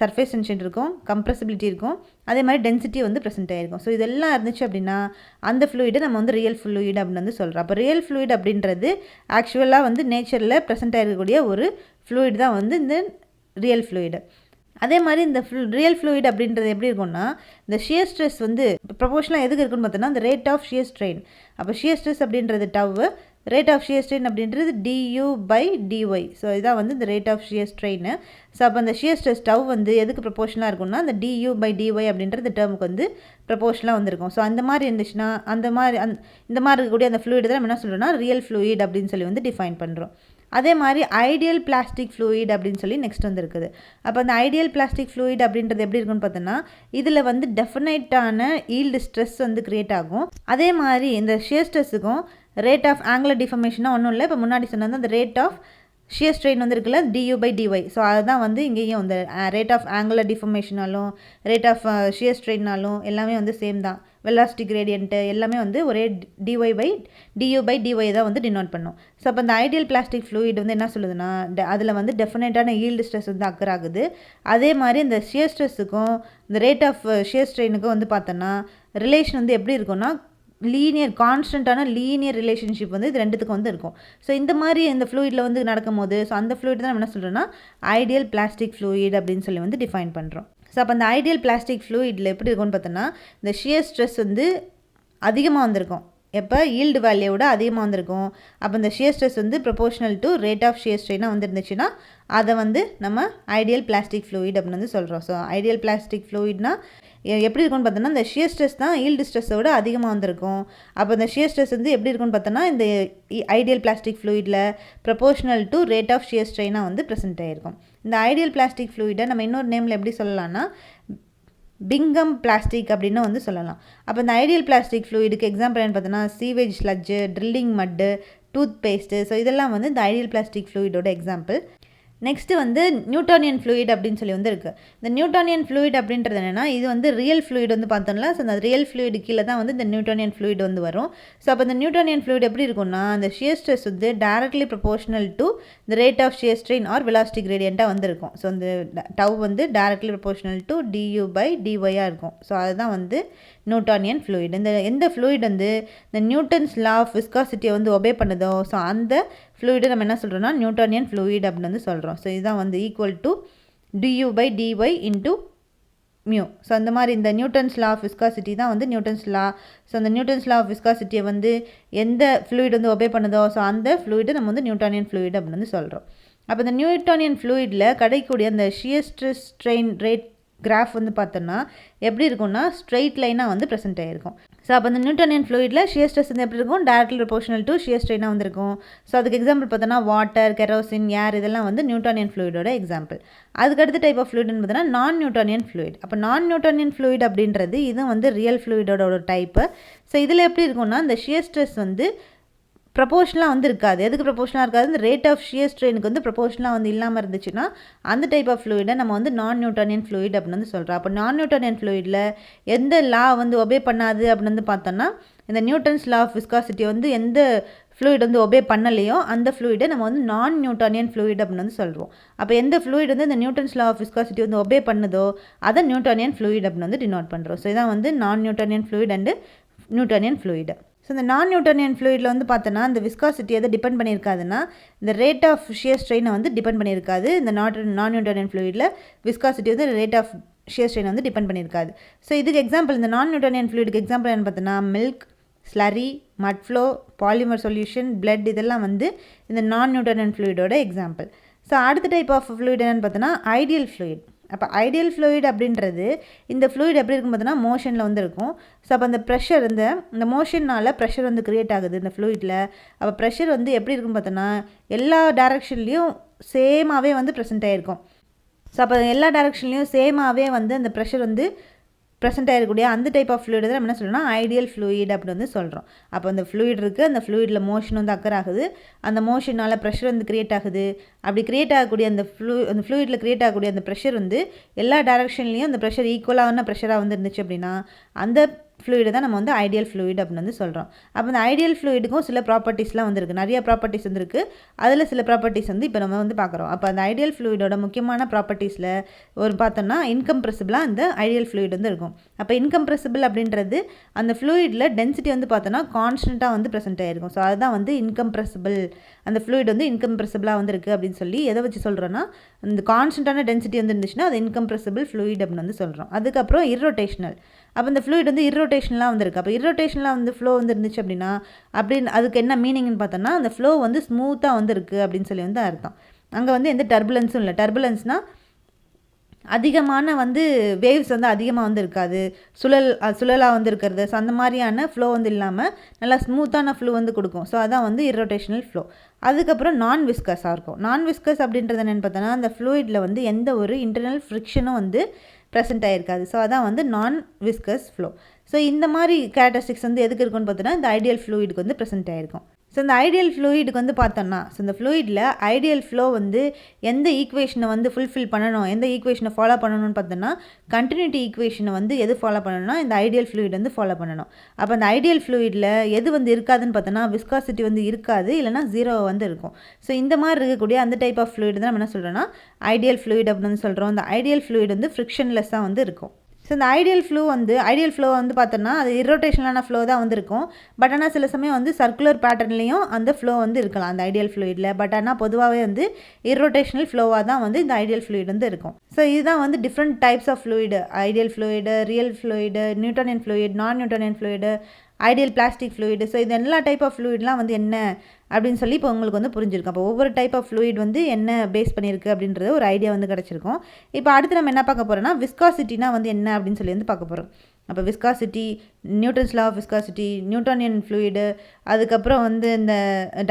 சர்ஃபேஸ் டென்ஷன் இருக்கும், கம்ப்ரெசிபிலிட்டி இருக்கும், அதே மாதிரி டென்சிட்டி வந்து ப்ரெசென்ட் ஆகிருக்கும். ஸோ இதெல்லாம் இருந்துச்சு அப்படின்னா அந்த ஃப்ளூயிடை நம்ம வந்து ரியல் ஃப்ளூயிட் அப்படின்னு வந்து சொல்கிறோம். அப்போ ரியல் ஃப்ளூயிட் அப்படின்றது ஆக்சுவலாக வந்து நேச்சரில் ப்ரெசென்ட் ஆகிருக்கக்கூடிய ஒரு ஃப்ளூயிட் தான் வந்து இந்த ரியல் ஃப்ளூயிடு. அதே மாதிரி இந்த ரியல் ஃப்ளூயிட் அப்படின்றது எப்படி இருக்கும்னா இந்த ஷியர் ஸ்ட்ரெஸ் வந்து ப்ரொபோஷனலாக எதுக்கு இருக்குன்னு பார்த்தோன்னா இந்த ரேட் ஆஃப் ஷியர் ஸ்ட்ரெயின். அப்போ ஷியர் ஸ்ட்ரெஸ் அப்படின்றது tau, rate of shear strain அப்படின்றது du/dy. ஸோ இதான் வந்து இந்த rate of shear strain. So அப்போ அந்த ஷியர் ஸ்ட்ரெஸ் டவ் வந்து எதுக்கு ப்ரொபோஷனலாக இருக்கும்னா அந்த du/dy அப்படின்றது டேர்முக்கு வந்து ப்ரொபோஷனலாக வந்துருக்கும். ஸோ அந்த மாதிரி இருந்துச்சுன்னா இந்த மாதிரி இருக்கக்கூடிய அந்த ஃப்ளூயிட் தான் நம்ம என்ன சொல்கிறோம்னா ரியல் ஃப்ளூயிட் அப்படின்னு சொல்லி வந்து டிஃபைன் பண்ணுறோம். அதே மாதிரி ஐடியல் பிளாஸ்டிக் ஃப்ளூயிட் அப்படின்னு சொல்லி நெக்ஸ்ட் வந்து இருக்குது. அப்போ அந்த ஐடியல் பிளாஸ்டிக் ஃப்ளூயிட் அப்படின்றது எப்படி இருக்குன்னு பார்த்தோன்னா இதில் வந்து டெஃபினைட்டான ஈல்டு ஸ்ட்ரெஸ் வந்து கிரியேட் ஆகும். அதே மாதிரி இந்த ஷியர் ஸ்ட்ரெஸ்ஸுக்கும் ரேட் ஆஃப் ஆங்குலர் டிஃபர்மேஷனாக ஒன்றும் இல்லை. இப்போ முன்னாடி சொன்னது அந்த ரேட் ஆஃப் ஷியர் ஸ்ட்ரெயின் வந்து இருக்குல்ல du/dy. ஸோ அதுதான் வந்து இங்கேயும் இந்த ரேட் ஆஃப் ஆங்குலர் டிஃபர்மேஷனாலும் ரேட் ஆஃப் ஷியர் ஸ்ட்ரெயின்னாலும் எல்லாமே வந்து சேம் தான். வெலாசிட்டி கிரேடியன்ட்டு எல்லாமே வந்து ஒரே du/dy தான் வந்து டினோட் பண்ணும். ஸோ அப்போ இந்த ஐடியல் பிளாஸ்டிக் ஃப்ளூயிட் வந்து என்ன சொல்லுதுன்னா அதில் வந்து டெஃபினட்டான ஈல்டு ஸ்ட்ரெஸ் வந்து அக்கர் ஆகுது. அதே மாதிரி இந்த ஷியர் ஸ்ட்ரெஸ்ஸுக்கும் இந்த ரேட் ஆஃப் ஷியர் ஸ்ட்ரெயினுக்கும் வந்து பார்த்தோன்னா ரிலேஷன் வந்து எப்படி இருக்கும்னா கான்ஸ்டண்ட்டான லீனியர் ரிலேஷன்ஷிப் வந்து இது ரெண்டுத்துக்கும் வந்து இருக்கும். ஸோ இந்த மாதிரி இந்த ஃப்ளூயிடில் வந்து நடக்கும்போது ஸோ அந்த ஃப்ளூயிட் தான் நம்ம என்ன சொல்கிறோன்னா ஐடியல் பிளாஸ்டிக் ஃப்ளூயிட் அப்படின்னு சொல்லி வந்து டிஃபைன் பண்ணுறோம். ஸோ அப்போ அந்த ஐடியல் பிளாஸ்டிக் ஃப்ளூயிடில் எப்படி இருக்கும்னு பார்த்தோன்னா இந்த ஷியர் ஸ்ட்ரெஸ் வந்து அதிகமாக வந்திருக்கும். எப்போ ஈல்டு வேல்யூவோட அதிகமாக வந்திருக்கும். அப்போ இந்த ஷியர் ஸ்ட்ரெஸ் வந்து proportional to rate of shear ஸ்ட்ரெயினாக வந்துருந்துச்சுன்னா அதை வந்து நம்ம ஐடியல் பிளாஸ்டிக் ஃப்ளூயிட் அப்படின்னு வந்து சொல்கிறோம். ஸோ ஐடியல் பிளாஸ்டிக் ஃப்ளூயிட்னா எப்படி இருக்குன்னு பார்த்தோன்னா இந்த ஷியர் ஸ்ட்ரெஸ் தான் ஈல்டு ஸ்ட்ரெஸ்ஸோட அதிகமாக வந்திருக்கும். அப்போ இந்த ஷியர் ஸ்ட்ரெஸ் வந்து எப்படி இருக்குன்னு பார்த்தோன்னா இந்த ஐடியல் பிளாஸ்டிக் ஃப்ளூயிடில் proportional to rate of shear ஸ்ட்ரெயினாக வந்து ப்ரெசென்ட் ஆகிருக்கும். இந்த ஐடியல் பிளாஸ்டிக் ஃப்ளூயிடை நம்ம இன்னொரு நேமில் எப்படி சொல்லலாம்னா பிங்கம் பிளாஸ்டிக் அப்படின்னு வந்து சொல்லலாம். அப்போ இந்த ஐடியல் பிளாஸ்டிக் ஃப்ளூயிடுக்கு எக்ஸாம்பிள் என்ன பார்த்தோன்னா சீவேஜ் ஸ்லட்ஜு, ட்ரில்லிங் மட்டு, டூத் பேஸ்ட்டு. ஸோ இதெல்லாம் வந்து இந்த ஐடியல் பிளாஸ்டிக் ஃப்ளூயிடோட எக்ஸாம்பிள். நெக்ஸ்ட்டு வந்து நியூட்டோனியன் ஃப்ளூயிட் அப்படின்னு சொல்லி வந்து இருக்குது. இந்த நியூட்டோனியன் ஃப்ளூயிட் அப்படின்றது என்னென்னா இது வந்து ரியல் ஃப்ளூயிட் வந்து பார்த்தோம்ல. ஸோ அந்த ரியல் ஃப்ளூயிடு கீழே தான் வந்து இந்த நியூட்டோனியன் ஃப்ளூயிட் வந்து வரும். ஸோ அப்போ இந்த நியூட்டோனியன் ஃப்ளூயிட் எப்படி இருக்கும்னா அந்த ஷியர் ஸ்ட்ரெஸ் வந்து டைரக்ட்லி ப்ரொபோஷனல் டு இந்த rate of shear strain or velocity கிரேடியண்ட்டாக வந்துருக்கும். ஸோ இந்த டவ் வந்து டைரக்ட்லி ப்ரொபோஷனல் டு du/dy இருக்கும். ஸோ அதுதான் வந்து நியூட்டோனியன் ஃப்ளூயிட். எந்த ஃப்ளூயிட் வந்து இந்த நியூட்டன்ஸ் லா ஆஃப் விஸ்காசிட்டியை வந்து ஒபே பண்ணுதோ ஸோ அந்த ஃப்ளூயிடை நம்ம என்ன சொல்கிறோம்னா நியூட்டோனியன் ஃப்ளூயிட் அப்படின்னு வந்து சொல்கிறோம். ஸோ இதுதான் வந்து equal to du/dy into mu. So அந்த மாதிரி இந்த நியூட்டன்ஸ் லா ஆஃப் விஸ்காசிட்டி தான் வந்து நியூட்டன்ஸ் லா. ஸோ அந்த நியூட்டன்ஸ் லா ஆஃப் விஸ்காசிட்டியை வந்து எந்த ஃப்ளூயிட் வந்து ஒபே பண்ணுதோ ஸோ அந்த ஃப்ளூயிடை நம்ம வந்து நியூட்டோனியன் ஃப்ளூயிட் அப்படின்னு வந்து சொல்கிறோம். அப்போ இந்த நியூட்டோனியன் ஃப்ளூயிடில் கிடைக்கக்கூடிய அந்த shear stress strain rate graph வந்து பார்த்தோன்னா எப்படி இருக்கும்னா ஸ்ட்ரெயிட் லைனாக வந்து ப்ரெசென்ட் ஆகிருக்கும். ஸோ அப்போ அந்த நியூட்டனியன் ஃப்ளூயிடில் ஷியர் ஸ்ட்ரெஸ் வந்து எப்படி இருக்கும், டைரக்ட்லி ப்ரொபோஷனல் டு ஷியர் ஸ்ட்ரெயினாக வந்துருக்கும். ஸோ அதுக்கு எக்ஸாம்பிள் பார்த்தோன்னா வாட்டர், கெரோசின், ஏர் இதெல்லாம் வந்து நியூட்டனியன் ஃப்ளூயிடோட எக்ஸாம்பிள். அதுக்கடுத்த டைப் ஆஃப் ஃப்ளூயிட்னு பார்த்தோன்னா நான் நியூட்டனியன் ஃப்ளூயிட். அப்போ நான் நியூட்டனியன் ஃப்ளூயிட் அப்படின்றது இது வந்து ரியல் ஃப்ளூயிடோட ஒரு டைப்பு. ஸோ இதில் எப்படி இருக்கும்னா இந்த ஷியர் ஸ்ட்ரெஸ் வந்து ப்ரொபோஷனலாக வந்து இருக்காது. எதுக்கு ப்ரொபோஷனலாக இருக்காது, இந்த ரேட் ஆஃப் ஷியர் ஸ்ட்ரெயினுக்கு வந்து ப்ரொபோஷனலாக வந்து இல்லாமல் இருந்துச்சுன்னா அந்த டைப் ஆஃப் ஃப்ளூயிடை நம்ம வந்து நான் நியூட்டனியன் ஃப்ளூயிட் அப்படின்னு வந்து சொல்கிறோம். அப்போ நான் நியூட்டனியன் ஃப்ளூயிடில் எந்த லா வந்து ஒபே பண்ணாது அப்படின்னு வந்து பார்த்தோன்னா இந்த நியூட்டன்ஸ் லா ஆஃப் விஸ்காசிட்டி வந்து எந்த ஃப்ளூயிட் வந்து ஒபே பண்ணலையோ அந்த ஃப்ளூயிடை நம்ம வந்து நான் நியூட்டனியன் ஃப்ளூயிட் அப்படின்னு வந்து சொல்கிறோம். அப்போ எந்த ஃப்ளூயிட் வந்து இந்த நியூட்டன்ஸ் லா ஆஃப் விஸ்காசிட்டி வந்து ஒபே பண்ணுதோ அதை நியூட்டனியன் ஃப்ளூயிட் அப்படின்னு வந்து டினோட் பண்ணுறோம். ஸோ இதான் வந்து நான் Newtonian fluid and Newtonian fluid. So இந்த நான் நியூட்டனியன் ஃப்ளூயிடில் வந்து பார்த்தோன்னா இந்த விஸ்காசிட்டி எதை டிபெண்ட் பண்ணியிருக்காதுன்னா இந்த ரேட் ஆஃப் ஷியர் ஸ்ட்ரெயினை வந்து டிபெண்ட் பண்ணியிருக்காது. இந்த நான் நியூட்டனியன் ஃப்ளூயிடில் விஸ்காசிட்டி வந்து ரேட் ஆஃப் ஷியர் ஸ்ட்ரெயின் வந்து டிபெண்ட் பண்ணியிருக்காது. ஸோ இதுக்கு எக்ஸாம்பிள் இந்த நான் நியூட்டனியன் ஃப்ளூயிடுக்கு எக்ஸாம்பிள் என்ன பார்த்தோன்னா மில்க், ஸ்லரி, மட் ஃப்ளோ, பாலிமர் சொல்யூஷன், பிளட் இதெல்லாம் வந்து இந்த நான் நியூட்டனியன் ஃப்ளூயிடோட எக்ஸாம்பிள். ஸோ அடுத்த டைப் ஆஃப் ஃப்ளூயிட் என்னென்னு பார்த்தோன்னா ஐடியல் ஃப்ளூயிட். அப்போ ஐடியல் ஃப்ளூயிட் அப்படின்றது இந்த ஃப்ளூயிட் எப்படி இருக்கும் பார்த்தோன்னா மோஷனில் வந்து இருக்கும். ஸோ அப்போ அந்த ப்ரெஷர் இந்த மோஷன்னால் ப்ரெஷர் வந்து க்ரியேட் ஆகுது இந்த ஃப்ளூயிடில். அப்போ ப்ரெஷர் வந்து எப்படி இருக்கும் பார்த்தோன்னா எல்லா டைரக்ஷன்லேயும் சேமாகவே வந்து ப்ரெசென்ட் ஆகிருக்கும். ஸோ அப்போ எல்லா டைரக்ஷன்லேயும் சேமாகவே வந்து அந்த ப்ரெஷர் வந்து ப்ரெசென்ட் ஆகிருக்கக்கூடிய அந்த டைப் ஆஃப் ஃப்ளூயிட் தான் நம்ம என்ன சொல்கிறோம்னா ஐடியல் ஃப்ளூயிட் அப்படின்னு வந்து சொல்கிறோம். அப்போ அந்த ஃப்ளூயிட் இருக்குது, அந்த ஃப்ளூயிடில் மோஷன் வந்து அக்கர் ஆகுது, அந்த மோஷனால் ப்ரெஷர் வந்து க்ரியேட் ஆகுது. அப்படி க்ரியேட் ஆகக்கூடிய அந்த ஃப்ளூயிடில் க்ரியேட் ஆகக்கூடிய அந்த ப்ரெஷர் வந்து எல்லா டைரக்ஷன்லேயும் அந்த ப்ரெஷர் ஈக்குவலான ப்ரெஷராக வந்து இருந்துச்சு அப்படின்னா அந்த ஃப்ளூயிடை தான் நம்ம வந்து ஐடியல் ஃப்ளூயிட் அப்படின்னு வந்து சொல்கிறோம். அப்போ இந்த ஐடியல் ஃப்ளூயிடுக்கும் சில ப்ராப்பர்ட்டிஸ்லாம் வந்துருக்கு, நிறைய ப்ராப்பர்ட்டிஸ் வந்துருக்கு. அதில் சில ப்ராப்பர்ட்டிஸ் வந்து இப்போ நம்ம வந்து பார்க்குறோம். அப்போ அந்த ஐடியல் ஃப்ளூயிடோட முக்கியமான ப்ராப்பர்ட்டிஸில் ஒரு பார்த்தோம்னா இன்கம்ப்ரெசிபிளாக அந்த ஐடியல் ஃப்ளூயிட் வந்து இருக்கும். அப்போ இன்கம்ப்ரெசிபிள் அப்படின்றது அந்த ஃப்ளூயிடில் டென்சிட்டி வந்து பார்த்தோன்னா கான்ஸ்டண்ட்டாக வந்து ப்ரெசென்ட் ஆகிருக்கும். ஸோ அதுதான் வந்து இன்கம்ப்ரெசிபிள், அந்த ஃப்ளூயிட் வந்து இன்கம்ப்ரெசிபிளாக வந்து இருக்குது அப்படின்னு சொல்லி எதை வச்சு சொல்கிறோன்னா இந்த கான்ஸ்டண்ட்டான டென்சிட்டி வந்து இருந்துச்சுன்னா அது இன்கம்ப்ரெசிபிள் ஃப்ளூயிட் அப்படின்னு வந்து சொல்கிறோம். அதுக்கப்புறம் இர்ரோட்டேஷனல். அப்போ இந்த ஃப்ளூயிட் வந்து இர்ரோட்டேஷனலாக வந்துருக்கு. அப்போ இர்ரோட்டேஷனலாக வந்து ஃப்ளோ வந்து இருந்துச்சு அப்படின்னா அப்படின்னு அதுக்கு என்ன மீனிங்னு பார்த்தோன்னா அந்த ஃப்ளோ வந்து ஸ்மூத்தாக வந்து இருக்குது அப்படின்னு சொல்லி வந்து அர்த்தம். அங்கே வந்து எந்த டர்புலன்ஸும் இல்லை. டர்புலன்ஸ்னால் அதிகமான வந்து வேவ்ஸ் வந்து அதிகமாக வந்து இருக்காது, சுழலாக வந்து இருக்கிறது. ஸோ அந்த மாதிரியான ஃப்ளோ வந்து இல்லாமல் நல்லா ஸ்மூத்தான ஃப்ளோ வந்து கொடுக்கும். ஸோ அதான் வந்து இர்ரோட்டேஷனல் ஃப்ளோ. அதுக்கப்புறம் நான் விஸ்கஸாக இருக்கும். நான் விஸ்கஸ் அப்படின்றது என்னென்னு பார்த்தோன்னா அந்த ஃப்ளூயிடில் வந்து எந்த ஒரு இன்டர்னல் ஃப்ரிக்ஷனும் வந்து ப்ரெசென்ட் ஆகிருக்காது. ஸோ அதான் வந்து நான் விஸ்கஸ் ஃப்ளோ. ஸோ இந்த மாதிரி கேரக்டரிஸ்டிக்ஸ் வந்து எதுக்கு இருக்குன்னு பார்த்தோன்னா இந்த ஐடியல் ஃப்ளூயிடுக்கு வந்து ப்ரெசென்ட் ஆகிருக்கும். ஸோ இந்த ஐடியல் ஃப்ளூயிடுக்கு வந்து பார்த்தோன்னா ஸோ இந்த ஃப்ளூயிடில் ஐடியல் ஃப்ளோ வந்து எந்த ஈக்குவேஷனை வந்து ஃபுல்ஃபில் பண்ணணும், எந்த ஈக்குவேஷனை ஃபாலோ பண்ணணும்னு பார்த்தோன்னா கண்டினியூட்டி ஈக்குவேஷனை வந்து எது ஃபாலோ பண்ணணும்னா இந்த ஐடியல் ஃப்ளூயிட் வந்து ஃபாலோ பண்ணணும். அப்போ அந்த ஐடியல் ஃப்ளூயிடில் எது வந்து இருக்காதுன்னு பார்த்தோன்னா விஸ்காசிட்டி வந்து இருக்காது, இல்லைனா 0 வந்து இருக்கும். ஸோ இந்த மாதிரி இருக்கக்கூடிய அந்த டைப் ஆஃப் ஃப்ளூயிட் தான் நம்ம என்ன சொல்கிறோன்னா ஐடியல் ஃப்ளூயிட் அப்படின்னு சொல்கிறோம். இந்த ஐடியல் ஃப்ளூயிட் வந்து ஃப்ரிக்ஷன்லெஸ்ஸாக வந்து இருக்கும். ஸோ இந்த ஐடியல் ஃப்ளோ வந்து பார்த்தோன்னா அது இர்ரோட்டேஷனலான ஃப்ளோ தான் வந்து இருக்கும். பட் ஆனால் சில சமயம் வந்து சர்க்குலர் பேட்டர்ன்லேயும் அந்த ஃப்ளோ வந்து இருக்கலாம் அந்த ஐடியல் ஃப்ளூயிடில். பட் ஆனால் பொதுவாகவே வந்து இர்ரோட்டேஷனல் ஃப்ளோவாக தான் வந்து இந்த ஐடியல் ஃப்ளூயிட் வந்து இருக்கும். ஸோ இதுதான் வந்து different types of fluid: ideal fluid, real fluid, Newtonian fluid, non Newtonian fluid, ideal plastic fluid. So இது எல்லா டைப் ஆஃப் ஃப்ளூயிட்லாம் வந்து என்ன அப்படின்னு சொல்லி இப்போ உங்களுக்கு வந்து புரிஞ்சிருக்கும். அப்போ ஒவ்வொரு டைப் ஆஃப் ஃப்ளூயிட் வந்து என்ன பேஸ் பண்ணியிருக்கு அப்படின்றது ஒரு ஐடியா வந்து கிடச்சிருக்கும். இப்போ அடுத்து நம்ம என்ன பார்க்க போகிறோம்னா விஸ்காசிட்டினா வந்து என்ன அப்படின்னு சொல்லி வந்து பார்க்க போகிறோம். அப்போ viscosity, Newton's law of viscosity, Newtonian fluid, அதுக்கப்புறம் வந்து இந்த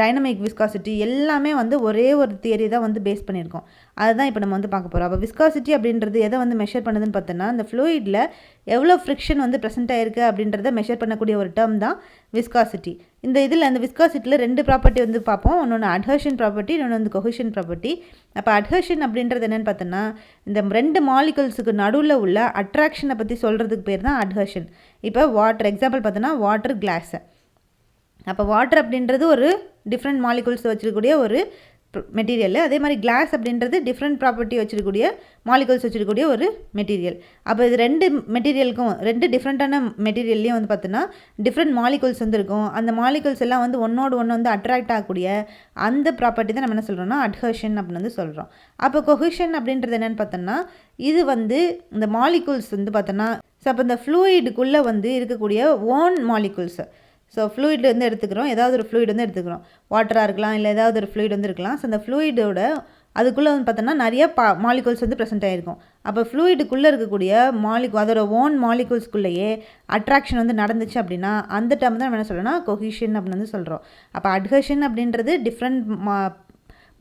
டைனமிக் விஸ்காசிட்டி எல்லாமே வந்து ஒரே ஒரு தியரி தான் வந்து பேஸ் பண்ணியிருக்கோம். அதுதான் இப்போ நம்ம வந்து பார்க்க போகிறோம். அப்போ விஸ்காசிட்டி அப்படின்றது எதை வந்து மெஷர் பண்ணுதுன்னு பார்த்தோன்னா இந்த ஃப்ளூயிடில் எவ்வளோ ஃப்ரிக்ஷன் வந்து ப்ரெசென்ட் ஆகிருக்கு அப்படின்றத மெஷர் பண்ணக்கூடிய ஒரு டேர்ம் தான் விஸ்காசிட்டி. இந்த விஸ்காசிட்டியில் 2 ப்ராப்பர்ட்டி வந்து பார்ப்போம். ஒன்று அட்ஹர்ஷன் ப்ராப்பர்ட்டி, இன்னொன்று வந்து கொஹிஷன் ப்ராப்பர்ட்டி. அப்போ அட்ஹர்ஷன் அப்படின்றது என்னென்னு பார்த்தோன்னா இந்த 2 மாலிகுல்ஸுக்கு நடுவில் உள்ள அட்ராக்ஷனை பற்றி சொல்கிறதுக்கு பேர் தான் அட்ஹர்ஷன். இப்போ வாட்டர் எக்ஸாம்பிள் பார்த்தோன்னா வாட்டர், கிளாஸு. அப்போ வாட்டர் அப்படின்றது ஒரு டிஃப்ரெண்ட் மாலிகுல்ஸ் வச்சுருக்கக்கூடிய ஒரு மெட்டீரியல். அதே மாதிரி கிளாஸ் அப்படின்றது டிஃப்ரெண்ட் ப்ராப்பர்ட்டி வச்சுருக்கக்கூடிய மாலிகுல்ஸ் வச்சுருக்கக்கூடிய ஒரு மெட்டீரியல். அப்போ இது 2 மெட்டீரியலுக்கும் 2 டிஃப்ரெண்ட்டான மெட்டீரியல்லையும் வந்து பார்த்தோன்னா டிஃப்ரெண்ட் மாலிகுல்ஸ் வந்து இருக்கும். அந்த மாலிகுல்ஸ் எல்லாம் வந்து ஒன்றோடு ஒன்று வந்து அட்ராக்ட் ஆகக்கூடிய அந்த ப்ராப்பர்ட்டி தான் நம்ம என்ன சொல்கிறோம்னா அட்ஹர்ஷன் அப்படின்னு வந்து சொல்கிறோம். அப்போ கொஹிஷன் அப்படின்றது என்னென்னு பார்த்தோன்னா இது வந்து இந்த மாலிகுல்ஸ் வந்து பார்த்தோன்னா ஸோ அப்போ இந்த ஃப்ளூயிடுக்குள்ளே வந்து இருக்கக்கூடிய ஓன் மாலிகுல்ஸ். ஸோ ஃப்ளூயிட் வந்து எடுத்துக்கிறோம், ஏதாவது ஒரு ஃப்ளூயிட் வந்து எடுத்துக்கிறோம், வாட்டராக இருக்கலாம், இல்லை ஏதாவது ஒரு ஃப்ளூயிட் வந்து இருக்கலாம். ஸோ அந்த ஃப்ளூயிடோட அதுக்குள்ளே வந்து பார்த்தோன்னா நிறைய மாலிகூல்ஸ் வந்து ப்ரெசென்ட் ஆகிருக்கும். அப்போ ஃப்ளூயிடுக்குள்ளே இருக்கக்கூடிய அதோட ஓன் மாலிகூல்ஸ்குள்ளேயே அட்ராக்ஷன் வந்து நடந்துச்சு அப்படின்னா அந்த டேர்ம் தான் நம்ம என்ன சொல்லணும்னா கொஹிஷன் அப்படின்னு வந்து சொல்கிறோம். அப்போ அட்ஹெஷன் அப்படின்றது டிஃப்ரெண்ட்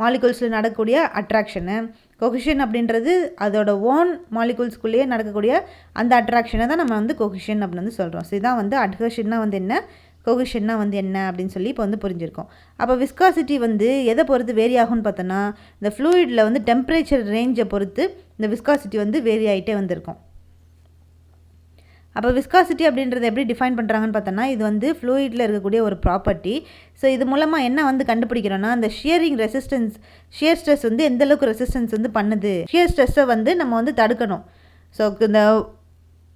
மாலிகூல்ஸில் நடக்கக்கூடிய அட்ராக்ஷனு, கொஹிஷன் அப்படின்றது அதோட ஓன் மாலிகூல்ஸ்குள்ளேயே நடக்கக்கூடிய அந்த அட்ராக்ஷனை தான் நம்ம வந்து கொஹிஷன் அப்படின்னு வந்து சொல்கிறோம். ஸோ இதான் வந்து அட்ஹெஷன்னா வந்து என்ன, கொஹிஷன்னா வந்து என்ன அப்படின்னு சொல்லி இப்போ வந்து புரிஞ்சிருக்கோம். அப்போ விஸ்காசிட்டி வந்து எதை பொறுத்து வேரி ஆகும்னு பார்த்தோன்னா இந்த ஃப்ளூயிடில் வந்து டெம்பரேச்சர் ரேஞ்சை பொறுத்து இந்த விஸ்காசிட்டி வந்து வேரி ஆகிட்டே வந்திருக்கும். அப்போ விஸ்காசிட்டி அப்படின்றத எப்படி டிஃபைன் பண்ணுறாங்கன்னு பார்த்தோன்னா இது வந்து ஃப்ளூயிடில் இருக்கக்கூடிய ஒரு ப்ராப்பர்ட்டி. ஸோ இது மூலமாக என்ன வந்து கண்டுபிடிக்கிறோன்னா அந்த ஷியரிங் ரெசிஸ்டன்ஸ், ஷியர் ஸ்ட்ரெஸ் வந்து எந்தளவுக்கு ரெசிஸ்டன்ஸ் வந்து பண்ணுது, ஷியர் ஸ்ட்ரெஸ்ஸை வந்து நம்ம வந்து தடுக்கணும். ஸோ இந்த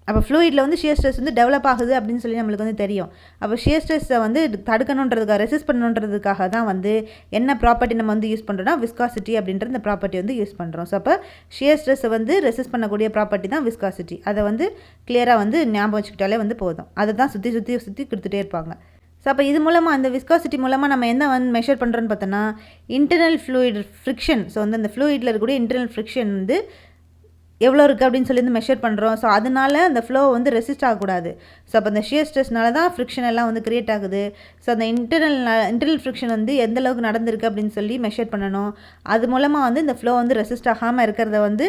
அப்போ ஃப்ளூயிடில் வந்து ஷியர் ஸ்ட்ரெஸ் வந்து டெவலப் ஆகுது அப்படின்னு சொல்லி நம்மளுக்கு வந்து தெரியும். அப்போ ஷியர் ஸ்ட்ரெஸ்ஸை வந்து தடுக்கணுன்றதுக்காக, ரெசிஸ்ட் பண்ணணுன்றதுக்காக தான் வந்து என்ன ப்ராப்பர்ட்டி நம்ம வந்து யூஸ் பண்ணுறோன்னா விஸ்காசிட்டி அப்படின்ற இந்த ப்ராப்பர்ட்டி வந்து யூஸ் பண்ணுறோம். ஸோ அப்போ ஷியர் ஸ்ட்ரெஸ்ஸை வந்து ரெசிஸ்ட் பண்ணக்கூடிய ப்ராப்பர்ட்டி தான் விஸ்காசிட்டி. அதை வந்து கிளியராக வந்து ஞாபகம் வச்சுக்கிட்டாலே வந்து போதும். அதை தான் சுற்றி கொடுத்துட்டே இருப்பாங்க. ஸோ அப்போ இது மூலமாக அந்த விஸ்காசிட்டி மூலமாக நம்ம என்ன வந்து மெஷர் பண்ணுறோன்னு பார்த்தோன்னா இன்டர்னல் ஃப்ளூயிட் ஃப்ரிக்ஷன். ஸோ வந்து அந்த ஃப்ளூயிடில் இருக்கக்கூடிய இன்டர்னல் ஃப்ரிக்ஷன் வந்து எவ்வளோ இருக்குது அப்படின்னு சொல்லி வந்து மெஷர் பண்ணுறோம். ஸோ அதனால அந்த ஃப்ளோ வந்து ரெசிஸ்ட் ஆகக்கூடாது. ஸோ அப்போ அந்த ஷியர் ஸ்ட்ரெஸ்னால தான் ஃப்ரிக்ஷன் எல்லாம் வந்து க்ரியேட் ஆகுது. ஸோ அந்த இன்டர்னல் ஃப்ரிக்ஷன் வந்து எந்த அளவுக்கு நடந்திருக்கு அப்படின்னு சொல்லி மெஷர் பண்ணணும். அது மூலமாக வந்து இந்த ஃப்ளோ வந்து ரெசிஸ்ட் ஆகாமல் இருக்கிறத வந்து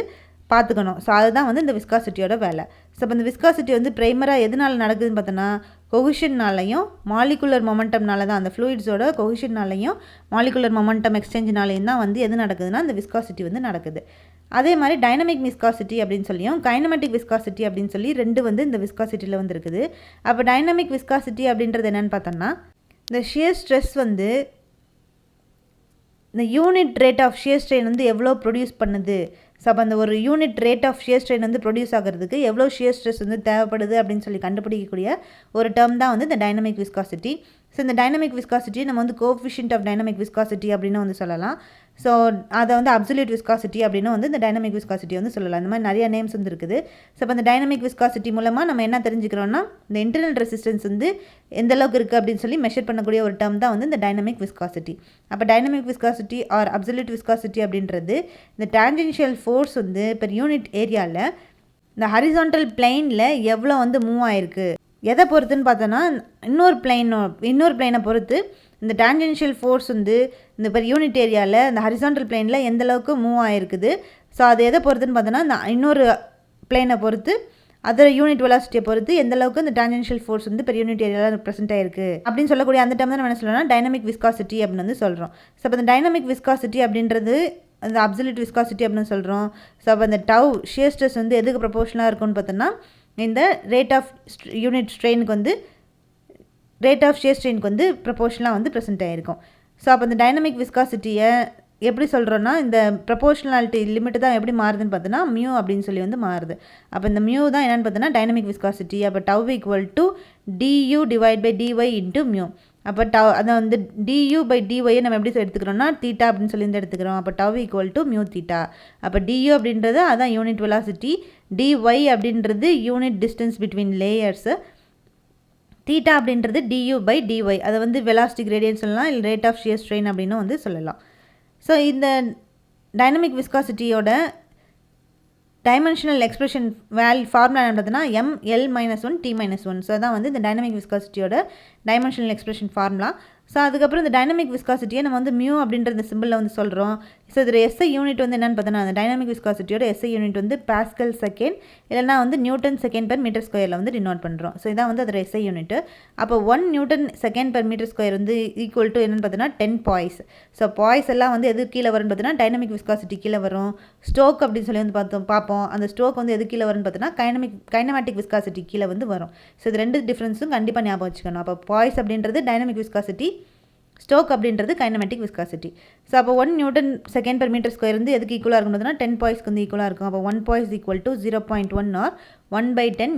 பார்த்துக்கணும். ஸோ அதுதான் வந்து இந்த விஸ்காசிட்டியோட வேலை. ஸோ இப்போ இந்த விஸ்காசிட்டி வந்து ப்ரைமராக எதனால் நடக்குதுன்னு பார்த்தோன்னா கொஹிஷன்னாலையும் மாலிகுலர் மொமெண்டம்னால தான், அந்த ஃப்ளூயிட்ஸோட கொஹிஷன்னாலையும் மாலிகுலர் மொமெண்டம் எக்ஸ்சேஞ்சினாலையும் தான் வந்து எது நடக்குதுன்னா இந்த விஸ்காசிட்டி வந்து நடக்குது. அதே மாதிரி டைனமிக் விஸ்காசிட்டி அப்படின்னு சொல்லியும் கைனமெட்டிக் விஸ்காசிட்டி அப்படின்னு சொல்லி ரெண்டு வந்து இந்த விஸ்காசிட்டியில் வந்து இருக்குது. அப்போ டைனமிக் விஸ்காசிட்டி அப்படின்றது என்னென்னு பார்த்தோம்னா இந்த ஷியர் ஸ்ட்ரெஸ் வந்து இந்த unit rate of shear strain வந்து எவ்வளோ ப்ரொடியூஸ் பண்ணுது. ஸோ அப்போ அந்த ஒரு unit rate of shear strain வந்து ப்ரொடியூஸ் ஆகிறதுக்கு எவ்வளோ ஷியர் ஸ்ட்ரெஸ் வந்து தேவைப்படுது அப்படின்னு சொல்லி கண்டுபிடிக்கக்கூடிய ஒரு டேர்ம் தான் வந்து இந்த டைனமிக் விஸ்காசிட்டி. ஸோ இந்த டைனமிக் விஸ்காசிட்டி நம்ம வந்து கோஎஃபிஷியன்ட் ஆஃப் டைனமிக் விஸ்காசிட்டி அப்படின்னு வந்து சொல்லலாம். ஸோ அதை வந்து அப்சல்யூட் விஸ்காசிட்டி அப்படின்னு வந்து இந்த டைனமிக் விஸ்காசிட்டி வந்து சொல்லலாம். இந்த மாதிரி நிறைய நேம்ஸ் வந்து இருக்குது. ஸோ இப்போ இந்த டைனமிக் விஸ்காசிட்டி மூலமாக நம்ம என்ன தெரிஞ்சுக்கிறோன்னா இந்த இன்டர்னல் ரெசிஸ்டன்ஸ் வந்து எந்த அளவுக்கு இருக்குது அப்படின்னு சொல்லி மெஷர் பண்ணக்கூடிய ஒரு டேர்ம் தான் வந்து இந்த டைனமிக் விஸ்காசிட்டி. அப்போ dynamic viscosity or absolute viscosity அப்படின்றது இந்த டான்ஜென்ஷியல் ஃபோர்ஸ் வந்து பெர் யூனிட் ஏரியாவில் இந்த ஹரிசான்டல் பிளெயினில் எவ்வளோ வந்து மூவ் ஆகிருக்கு, எதை பொறுத்துன்னு பார்த்தோன்னா இன்னொரு பிளெயினை பொறுத்து இந்த டான்ஜென்ஷியல் ஃபோர்ஸ் வந்து இந்த பெர் யூனிட் ஏரியாவில் இந்த ஹரிசான்டல் பிளெயினில் எந்த அளவுக்கு மூவ் ஆகிருக்குது. ஸோ அது எதை பொறுத்துன்னு பார்த்தோன்னா இந்த இன்னொரு பிளெயினை பொறுத்து அதர் யூனிட் வெலாசிட்டியை பொறுத்து எந்த அளவுக்கு இந்த டான்ஜென்ஷியல் ஃபோர்ஸ் வந்து பெர் யூனிட் ஏரியாவில் ப்ரெசென்ட் ஆயிருக்கு அப்படின்னு சொல்லக்கூடிய அந்த டைம் தான் நம்ம என்ன சொல்லணும்னா டைனமிக் விஸ்காசிட்டி அப்படின்னு வந்து சொல்கிறோம். ஸோ அப்போ இந்த டைனமிக் விஸ்காசிட்டி அப்படின்றது அந்த அப்சல்யூட் விஸ்காசிட்டி அப்படின்னு சொல்கிறோம். ஸோ அப்போ அந்த டவ் ஷியர் ஸ்ட்ரெஸ் வந்து எதுக்கு ப்ரொபோஷனலாக இருக்கும்னு பார்த்தோன்னா இந்த ரேட் ஆஃப் யூனிட் ஸ்ட்ரெயினுக்கு வந்து ரேட் ஆஃப் ஷியர் ஸ்ட்ரெயினுக்கு வந்து ப்ரொபோஷனலாக வந்து ப்ரெசென்ட் ஆகிருக்கும். ஸோ அப்போ இந்த டைனமிக் விஸ்காசிட்டியை எப்படி சொல்கிறோன்னா இந்த ப்ரொபோஷனாலிட்டி லிமிட் தான் எப்படி மாறுதுன்னு பார்த்தோன்னா மியூ அப்படின்னு சொல்லி வந்து மாறுது. அப்போ இந்த மியூ தான் என்னென்னு பார்த்தோன்னா டைனமிக் விஸ்காசிட்டி. அப்போ tau equal to du divide by dy into mu. அப்போ அதை வந்து du பை dyயை நம்ம எப்படி எடுத்துக்கிறோம்னா தீட்டா அப்படின்னு சொல்லி வந்து எடுத்துக்கிறோம். அப்போ tau equal to mu theta. அப்போ du அப்படின்றது அதான் யூனிட் வெலாசிட்டி, dy அப்படின்றது unit distance between layers, theta அப்படின்றது du பை dy அதை வந்து வெலாசிட்டி கிரேடியன்ட் சொல்லலாம், இல்லை ரேட் ஆஃப் ஷியர் ஸ்ட்ரெயின் அப்படின்னு வந்து சொல்லலாம். ஸோ இந்த டைனமிக் விஸ்காசிட்டியோட டைமென்ஷனல் எக்ஸ்பிரஷன் ஃபார்முலா என்னதுன்னா ml-1 t-1. ஸோ அதான் வந்து இந்த டைனமிக் விஸ்காசிட்டியோட டைமென்ஷனல் எக்ஸ்பிரஷன் ஃபார்முலா. ஸோ அதுக்கப்புறம் இந்த டைனமிக் விஸ்காசிட்டியை நம்ம வந்து மியூ அப்படின்ற இந்த சிம்பிளில் வந்து சொல்கிறோம். ஸோ இதில் எஸ்ஐ யூனிட் வந்து என்னென்னு பார்த்தோன்னா அந்த டைனமிக் விஸ்காசிட்டியோட எஸ்ஐ யூனிட் வந்து பாஸ்கல் செகண்ட் இல்லைனா வந்து நியூட்டன் செகண்ட் பெர் மீட்டர் ஸ்கொயரில் வந்து டினோட் பண்ணுறோம். ஸோ இதான் வந்து அதோட எஸ்ஐ யூனிட். அப்போ 1 newton second per metre square வந்து ஈக்குவல் டு என்னென்னு பார்த்தோன்னா 10 பாய்ஸ். ஸோ பாய்ஸ் எல்லாம் வந்து எது கீழே வரும்னு பார்த்தோன்னா டைனமிக் விஸ்காசிட்டி கீழே வரும். ஸ்டோக் அப்படின்னு சொல்லி வந்து பார்ப்போம். அந்த ஸ்டோக் வந்து எது கீழே வரும்னு பார்த்தோன்னா கைனமேட்டிக் விஸ்காசிட்டி கீழே வந்து வரும். ஸோ இது ரெண்டு டிஃப்ரென்ஸும் கண்டிப்பாக ஞாபகம் வச்சுக்கணும். அப்போ பாய்ஸ் அப்படின்றது டைனமிக் விஸ்காசிட்டி, ஸ்டோக் அப்படின்றது கைனமேட்டிக் விஸ்காசிட்டி. ஸோ அப்போ 1 newton second per metre square வந்து எதுக்கு ஈக்குவலாக இருக்கும்னா 10 பாய்ஸ்க்கு வந்து ஈக்குவலாக இருக்கும். அப்போ 1 poise equal to 0.1 or 1/10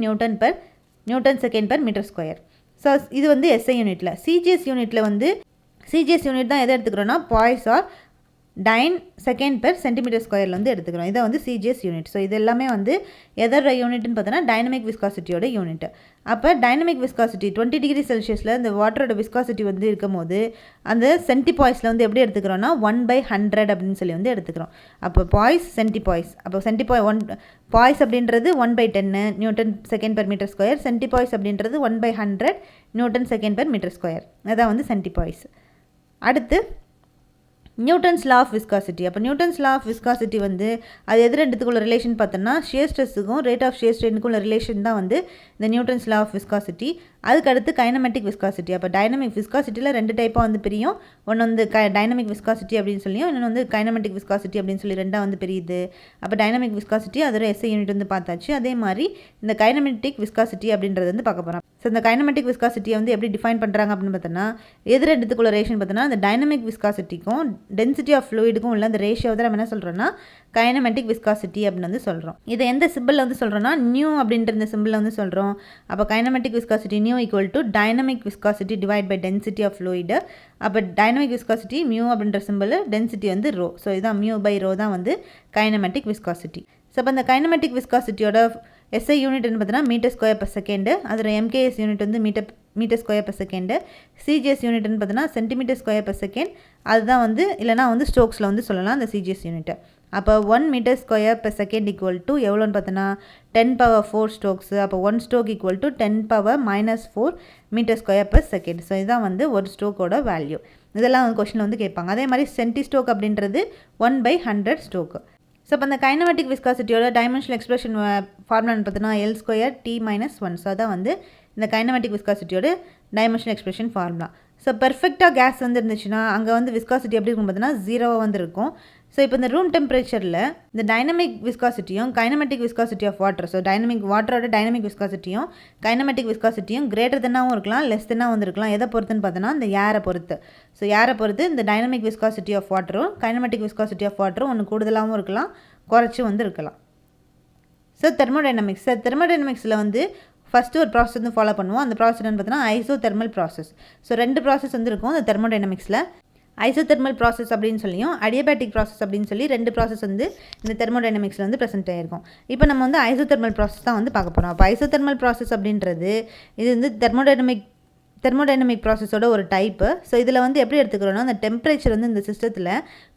newton second per metre square. So இது வந்து எஸ்ஐ யூனிட்டில். சிஜிஎஸ் யூனிட்டில் வந்து சிஜிஎஸ் யூனிட் தான் எதை எடுத்துக்கிறோன்னா poise or dyne second per centimetre ஸ்கொயரில் வந்து எடுத்துக்கிறோம். இதை வந்து சிஜிஎஸ் யூனிட். ஸோ இது எல்லாமே வந்து எதோட யூனிட்னு பார்த்தோன்னா டைனமிக் விஸ்காசிட்டியோட யூனிட். அப்போ டைனமிக் விஸ்காசிட்டி 20 டிகிரி செல்சியஸில் இந்த வாட்டரோட விஸ்காசிட்டி வந்து இருக்கும் போது அந்த சென்டிபாய்ஸில் வந்து எப்படி எடுத்துக்கிறோன்னா 1/100 அப்படின்னு சொல்லி வந்து எடுத்துக்கிறோம். அப்போ பாய்ஸ் சென்டிபாய்ஸ், அப்போ பாய்ஸ் அப்படின்றது 1/10 newton second per metre square, centipoise அப்படின்றது 1/100 newton second per metre square. அதான் வந்து சென்டிபாய்ஸ். அடுத்து நியூட்டன்ஸ் லா ஆஃப் விஸ்காசிட்டி. அப்போ நியூட்டன்ஸ் லா ஆஃப் விஸ்காசிட்டி வந்து அது எது ரெண்டுத்துக்குள்ள ரிலேஷன் பார்த்தோன்னா ஷியர் ஸ்ட்ரெஸ்ஸுக்கும் ரேட் ஆஃப் ஷியர் ஸ்ட்ரெயினுக்கும் உள்ள ரிலேஷன் தான் வந்து இந்த நியூட்டன்ஸ் லா ஆஃப் விஸ்காசிட்டி. அதுக்கு அடுத்து கைனமெட்டிக் விஸ்காசிட்டி. அப்போ டைனமிக் விஸ்காசிட்டியில் 2 டைப்பாக வந்து பிரியும். ஒன்று வந்து டைனமிக் விஸ்காசிட்டி அப்படின்னு சொல்லியும், இன்னொன்று வந்து கைனமெட்டிக் விஸ்காசிட்டி அப்படின்னு சொல்லி 2ஆக வந்து பிரியுது. அப்போ டைனமிக் விஸ்காசிட்டி அதோட எஸ்ஐ யூனிட் வந்து பார்த்தாச்சு. அதே மாதிரி இந்த கைனமெட்டிக் விஸ்காசிட்டி அப்படின்றது வந்து பார்க்க போகிறோம். ஸோ இந்த கைனமெட்டிக் விஸ்காசிட்டியை வந்து எப்படி டிஃபைன் பண்ணுறாங்க அப்படின்னு பார்த்தோன்னா எது ரெண்டுத்துக்குள்ள ரிலேஷன் பார்த்தோன்னா இந்த டைனமிக் விஸ்காசிட்டிக்கும் டென்சிட்டி ஆஃப் ஃப்ளூயிடுக்கும் உள்ள அந்த ரேஷியோ தான் நம்ம என்ன சொல்கிறோன்னா கைனமெட்டிக் விஸ்காசிட்டி அப்படின்னு வந்து சொல்கிறோம். இதை எந்த சிம்பிளில் வந்து சொல்கிறோன்னா நியூ அப்படின்ற இந்த சிம்பிளில் வந்து சொல்கிறோம். அப்போ kinematic viscosity nu equal to dynamic viscosity divide by density of fluid. அப்போ டைனமிக் விஸ்காசிட்டி மியூ அப்படின்ற சிம்பிள், டென்சிட்டி வந்து ரோ. ஸோ இதுதான் மியூ பை ரோ தான் வந்து கைனமெட்டிக் விஸ்காசிட்டி. ஸோ அப்போ இந்த கைனமெட்டிக் விஸ்காசிட்டியோட எஸ்ஐ யூனிட்னு பார்த்தீங்கன்னா மீட்டர் ஸ்கொயர் பர் செகண்டு. அதில் எம்கேஎஸ் யூனிட் வந்து metre square per second. CGS யூனிட்னு பார்த்தீங்கன்னா சென்டிமீட்டர் ஸ்கொயர் பர் செகண்ட். அதுதான் வந்து இல்லைனா வந்து ஸ்டோக்ஸில் வந்து சொல்லலாம் அந்த சிஜிஎஸ் யூனிட்டு. அப்போ 1 metre square per second equal to எவ்வளோன்னு பார்த்தோன்னா 10⁻⁴ ஸ்டோக்ஸு. அப்போ 1 stoke equal to 10⁻⁻⁴ metre square per second. So இதுதான் வந்து ஒரு ஸ்டோக்கோட வேல்யூ. இதெல்லாம் வந்து கொஸ்டினில் வந்து கேட்பாங்க. அதே மாதிரி சென்டி ஸ்டோக் அப்படின்றது 1/100 ஸ்டோக்கு. ஸோ இப்போ அந்த கைனமெட்டிக் விஸ்காசிட்டியோட டைமென்ஷனல் எக்ஸ்பிரஷன் ஃபார்முலான்னு பார்த்தோன்னா L² T-1. ஸோ அதான் வந்து இந்த கைனமெட்டிக் விஸ்காசிட்டியோட டைமென்ஷனல் எக்ஸ்பிரஷன் ஃபார்முலா. ஸோ பெர்ஃபெக்டாக கேஸ் வந்து இருந்துச்சுன்னா அங்கே வந்து விஸ்காசிட்டி எப்படி இருக்கும் பார்த்தீங்கன்னா 0 வந்து இருக்கும். ஸோ இப்போ இந்த ரூம் டெம்பரேச்சரில் இந்த டைனமிக் விஸ்காசிட்டியும் kinematic viscosity of water, so வாட்டரோட டைனமிக் விஸ்காசிட்டியும் கைனமெட்டிக் விஸ்காசிட்டியும் கிரேட்டர் தென்னாகவும் இருக்கலாம், லெஸ் தென்னாகவும் இருக்கலாம். எதை பொறுத்துன்னு பார்த்தோன்னா இந்த ஏரை பொறுத்து. ஸோ ஏரை பொறுத்து இந்த டைனமிக் விஸ்காசிட்டி ஆஃப் வாட்டரும் கைனமெட்டிக் விஸ்காசிட்டி ஆஃப் வாட்டரும் ஒன்று கூடுதலாகவும் இருக்கலாம், குறைச்சி வந்து இருக்கலாம். ஸோ தெர்மோடைனமிக்ஸில் வந்து ஃபஸ்ட்டு ஒரு ப்ராசஸ் வந்து ஃபாலோ பண்ணுவோம். அந்த ப்ராசஸ் என்னன்னு பார்த்தோன்னா ஐசோதெர்மல் ப்ராசஸ். ஸோ 2 ப்ராசஸ் வந்து இருக்கும் இந்த தெர்மோடைனமிக்ஸில். ஐசோதெர்மல் ப்ராசஸ் அப்படின்னு சொல்லியும் அடியபேட்டிக் ப்ராசஸ் அப்படின்னு சொல்லி 2 ப்ராசஸ் வந்து இந்த தெர்மோடைனமிக்ஸில் வந்து ப்ரெசென்ட் ஆகிருக்கும். இப்போ நம்ம வந்து ஐசோதெர்மல் ப்ராசஸ் தான் வந்து பார்க்க போகிறோம். அப்போ ஐசோதெர்மல் ப்ராசஸ் அப்படின்றது இது வந்து தெர்மோடைனமிக் ப்ராசஸோட ஒரு டைப்பு. ஸோ இதில் வந்து எப்படி எடுத்துக்கிறோன்னா அந்த டெம்பரேச்சர் வந்து இந்த சிஸ்டத்தில்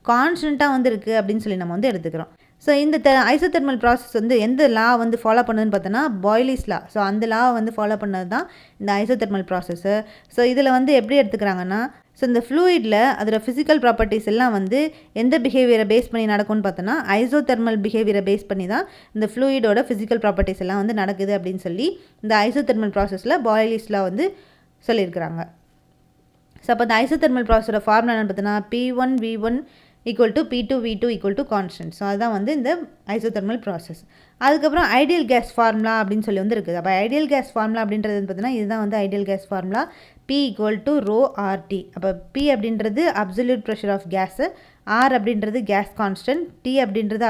கான்ஸ்டண்ட்டாக வந்து இருக்குது அப்படின்னு சொல்லி நம்ம வந்து எடுத்துக்கிறோம். ஸோ இந்த ஐசோதெர்மல் ப்ராசஸ் வந்து எந்த லா வந்து ஃபாலோ பண்ணுதுன்னு பார்த்தோன்னா பாய்லிஸ் லா. ஸோ அந்த லா வந்து ஃபாலோ பண்ணது தான் இந்த ஐசோதெர்மல் ப்ராசஸ்ஸு. ஸோ இதில் வந்து எப்படி எடுத்துக்கிறாங்கன்னா ஸோ இந்த ஃப்ளூயிடில் அதோட ஃபிசிக்கல் ப்ராப்பர்ட்டிஸ் எல்லாம் வந்து எந்த பிஹேவியரை பேஸ் பண்ணி நடக்கும்னு பார்த்தோன்னா ஐசோதெர்மல் பிஹேவியரை பேஸ் பண்ணி தான் இந்த ஃப்ளூயிடோட ஃபிசிக்கல் ப்ராப்பர்ட்டிஸ் எல்லாம் வந்து நடக்குது அப்படின்னு சொல்லி இந்த ஐசோதெர்மல் ப்ராசஸில் பாய்லிஸ் லா வந்து சொல்லியிருக்கிறாங்க. ஸோ அப்போ இந்த ஐசோதெர்மல் ப்ராசஸோட ஃபார்முலா என்னன்னு பார்த்தோன்னா P1V1 equal to P2V2 equal to constant. So அதுதான் வந்து இந்த ஐசோதெர்மல் ப்ராசஸ். அதுக்கப்புறம் ஐடியல் கேஸ் ஃபார்முலா அப்படின்னு சொல்லி வந்து இருக்குது. அப்போ ஐடியல் கேஸ் ஃபார்முலா அப்படின்றது பார்த்தீங்கன்னா இதுதான் வந்து ideal gas formula. P equal to ρRT. அப்போ P அப்படின்றது absolute pressure of gas, R அப்படின்றது கேஸ் கான்ஸ்டன்ட், T அப்படின்றது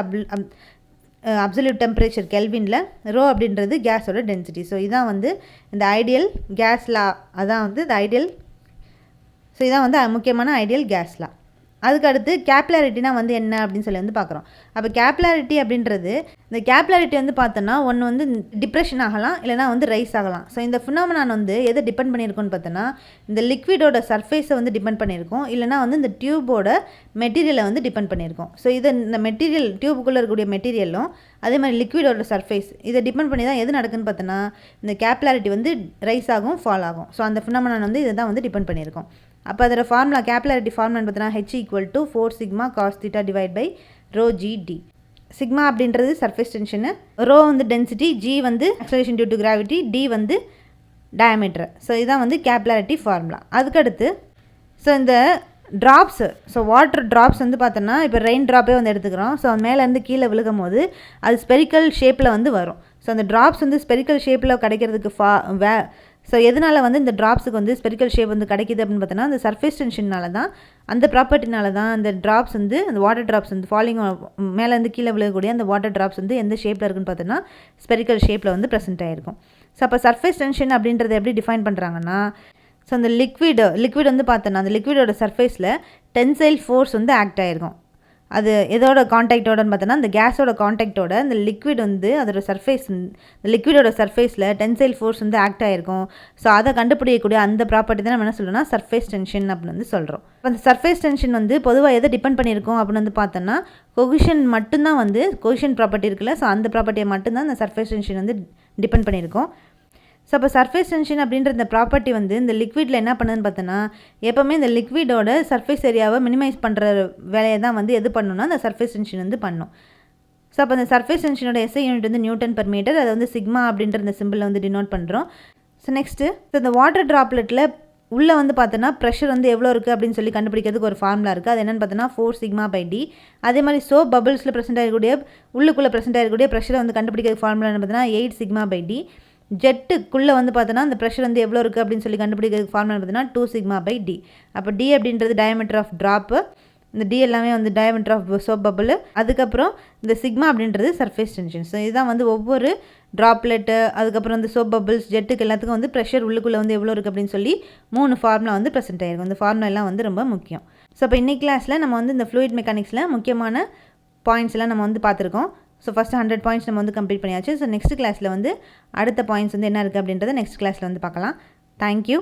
அப்சல்யூட் டெம்பரேச்சர் கெல்வினில், ரோ அப்படின்றது கேஸோட டென்சிட்டி. ஸோ இதான் வந்து இந்த ஐடியல் கேஸ் லா. அதான் வந்து இந்த ஐடியல். ஸோ இதான் வந்து முக்கியமான ஐடியல் கேஸ் லா. அதுக்கு அடுத்து கேப்லாரிட்டினா வந்து என்ன அப்படின்னு சொல்லி வந்து பார்க்குறோம். அப்போ கேப்லாரிட்டி அப்படின்றது இந்த கேப்லாரிட்டி வந்து பார்த்தோன்னா ஒன்று வந்து டிப்ரெஷன் ஆகலாம், இல்லைனா வந்து ரைஸ் ஆகலாம். ஸோ இந்த ஃபினாமினான் வந்து எதை டிபெண்ட் பண்ணியிருக்கும்னு பார்த்தோன்னா இந்த லிக்விடோட சர்ஃபேஸை வந்து டிபெண்ட் பண்ணியிருக்கோம், இல்லைனா வந்து இந்த டியூபோட மெட்டீரியலை வந்து டிபெண்ட் பண்ணியிருக்கோம். ஸோ இதை இந்த மெட்டீரியல் டியூபுக்குள்ளே இருக்கக்கூடிய மெட்டீரியலும் அதே மாதிரி லிக்விடோட சர்ஃபேஸ் இதை டிபெண்ட் பண்ணி தான் எது நடக்குன்னு பார்த்தோன்னா இந்த கேப்லாரிட்டி வந்து ரைஸ் ஆகும், ஃபால் ஆகும். ஸோ அந்த ஃபினாமினான் வந்து இதை தான் வந்து டிபெண்ட் பண்ணியிருக்கோம். அப்போ அதோட ஃபார்முலா கேப்லாரிட்டி ஃபார்முலான்னு பார்த்தோன்னா H equal to 4σ cos θ divide by ρgd. Sigma அப்படின்றது சர்ஃபேஸ் டென்ஷனு, ரோ வந்து டென்சிட்டி, G வந்து acceleration due to gravity, D வந்து டயாமீட்டர். ஸோ இதுதான் வந்து கேப்லாரிட்டி ஃபார்முலா. அதுக்கடுத்து ஸோ இந்த ட்ராப்ஸு, ஸோ வாட்டர் ட்ராப்ஸ் வந்து பார்த்தோன்னா இப்போ ரெயின் ட்ராப்பே வந்து எடுத்துக்கிறோம். ஸோ மேலேருந்து கீழே விழுகும் போது அது ஸ்பெரிக்கல் ஷேப்பில் வந்து வரும். ஸோ அந்த ட்ராப்ஸ் வந்து ஸ்பெரிக்கல் ஷேப்பில் கிடைக்கிறதுக்கு ஸோ எதனால் வந்து இந்த ட்ராப்ஸுக்கு வந்து ஸ்பெரிக்கல் ஷேப் வந்து கிடைக்கிது அப்படின்னு பார்த்தோன்னா அந்த சர்ஃபேஸ் டென்ஷனால தான், அந்த ப்ராப்பர்ட்டினால தான் அந்த ட்ராப்ஸ் வந்து அந்த வாட்டர் ட்ராப்ஸ் வந்து ஃபாலிங் மேலேருந்து கீழே விழக்கூடிய அந்த வாட்டர் ட்ராப்ஸ் வந்து எந்த ஷேப்பில் இருக்குன்னு பார்த்தோன்னா ஸ்பெரிக்கல் ஷேப்பில் வந்து ப்ரெசென்ட் ஆகிருக்கும். ஸோ அப்போ சர்ஃபேஸ் டென்ஷன் அப்படின்றத எப்படி டிஃபைன் பண்ணுறாங்கன்னா ஸோ அந்த லிக்விட் வந்து பார்த்தோன்னா அந்த லிக்விடோட சர்ஃபேஸில் டென்சைல் ஃபோர்ஸ் வந்து ஆக்ட் ஆகிருக்கும். அது எதோட காண்டாக்டோடன்னு பார்த்தோன்னா அந்த கேஸோட காண்டாக்டோட இந்த லிக்விட் வந்து அதோட சர்ஃபேஸ் இந்த லிக்விடோட சர்ஃபேஸில் டென்சைல் ஃபோர்ஸ் வந்து ஆக்ட் ஆகிருக்கும். ஸோ அதை கண்டுபிடிக்கக்கூடிய அந்த ப்ராப்பர்ட்டி தான் நம்ம என்ன சொல்கிறோம்னா சர்ஃபேஸ் டென்ஷன் அப்படின்னு வந்து சொல்கிறோம். அந்த சர்ஃபேஸ் டென்ஷன் வந்து பொதுவாக எதை டிபெண்ட் பண்ணியிருக்கோம் அப்படின்னு வந்து பார்த்தோன்னா கொஹிஷன் மட்டும்தான் வந்து கொஹிஷன் ப்ராப்பர்ட்டி இருக்குல்ல, ஸோ அந்த ப்ராப்பர்ட்டியை மட்டும்தான் இந்த சர்ஃபேஸ் டென்ஷன் வந்து டிபெண்ட் பண்ணியிருக்கோம். ஸோ அப்போ சர்ஃபேஸ் டென்ஷன் அப்படின்ற இந்த ப்ராப்பர்ட்டி வந்து இந்த லிக்விடில் என்ன பண்ணுதுன்னு பார்த்தோன்னா எப்போவுமே இந்த லிக்விடோட சர்ஃபேஸ் ஏரியாவை மினிமைஸ் பண்ணுற வேலையை தான் வந்து எது பண்ணணும்னா அந்த சர்ஃபேஸ் டென்ஷன் வந்து பண்ணும். ஸோ அப்போ அந்த சர்ஃபேஸ் டென்ஷனோட எஸ்ஐ யூனிட் வந்து நியூட்டன் பெர் மீட்டர், அதை வந்து சிக்மா அப்படின்ற இந்த சிம்பிளில் வந்து டினோட் பண்ணுறோம். ஸோ நெக்ஸ்ட்டு இந்த வாட்டர் ட்ராப்லெட்டில் உள்ளே வந்து பார்த்தோன்னா ப்ரெஷர் வந்து எவ்வளோ இருக்குது அப்படின்னு சொல்லி கண்டுபிடிக்கிறதுக்கு ஒரு ஃபார்முலா இருக்குது. அது என்னென்னு பார்த்தோன்னா 4 சிக்மா பை டி. அதே மாதிரி சோப் பபிள்ஸில் ப்ரெசென்ட் ஆகக்கூடிய உள்ளுக்குள்ளே ப்ரெசென்ட் ஆகக்கூடிய ப்ரெஷரை வந்து கண்டுபிடிக்கிறது ஃபார்முலா என்ன பார்த்தோன்னா 8 சிக்மா பை டி. ஜெட்டுக்குள்ளே வந்து பார்த்தோன்னா அந்த ப்ரெஷர் வந்து எவ்வளோ இருக்குது அப்படின்னு சொல்லி கண்டுபிடிக்கிறதுக்கு ஃபார்முலா பார்த்தீங்கன்னா 2 சிக்மா பை டி. அப்போ டி அப்படின்றது டயமீட்டர் ஆஃப் ட்ராப்பு, இந்த டி எல்லாமே வந்து டயமீட்டர் ஆஃப் சோப் பபிள், அதுக்கப்புறம் இந்த சிக்மா அப்படின்றது சர்ஃபேஸ் டென்ஷன். ஸோ இதுதான் வந்து ஒவ்வொரு ட்ராப்லெட்டு, அதுக்கப்புறம் இந்த சோப் பபிள்ஸ், ஜெட்டுக்கு எல்லாத்துக்கும் வந்து ப்ரெஷர் உள்ளுக்குள்ளே வந்து எவ்வளோ இருக்குது அப்படின்னு சொல்லி 3 ஃபார்முலா வந்து ப்ரெசென்ட் ஆகிருக்கும். இந்த ஃபார்முலா எல்லாம் வந்து ரொம்ப முக்கியம். ஸோ இப்போ இன்னைக்கு கிளாஸில் நம்ம வந்து இந்த ஃப்ளூயிட் மெக்கானிக்ஸில் முக்கியமான பாயிண்ட்ஸ் எல்லாம் நம்ம வந்து பார்த்துருக்கோம். ஸோ ஃபஸ்ட்டு 100 பாயிண்ட்ஸ் நம்ம வந்து கம்ப்ளீட் பண்ணியாச்சு. ஸோ நெக்ஸ்ட் கிளாஸில் வந்து அடுத்த பாயிண்ட்ஸ் வந்து என்ன இருக்குது அப்படின்றத நெக்ஸ்ட் கிளாஸில் வந்து பார்க்கலாம். தேங்க்யூ.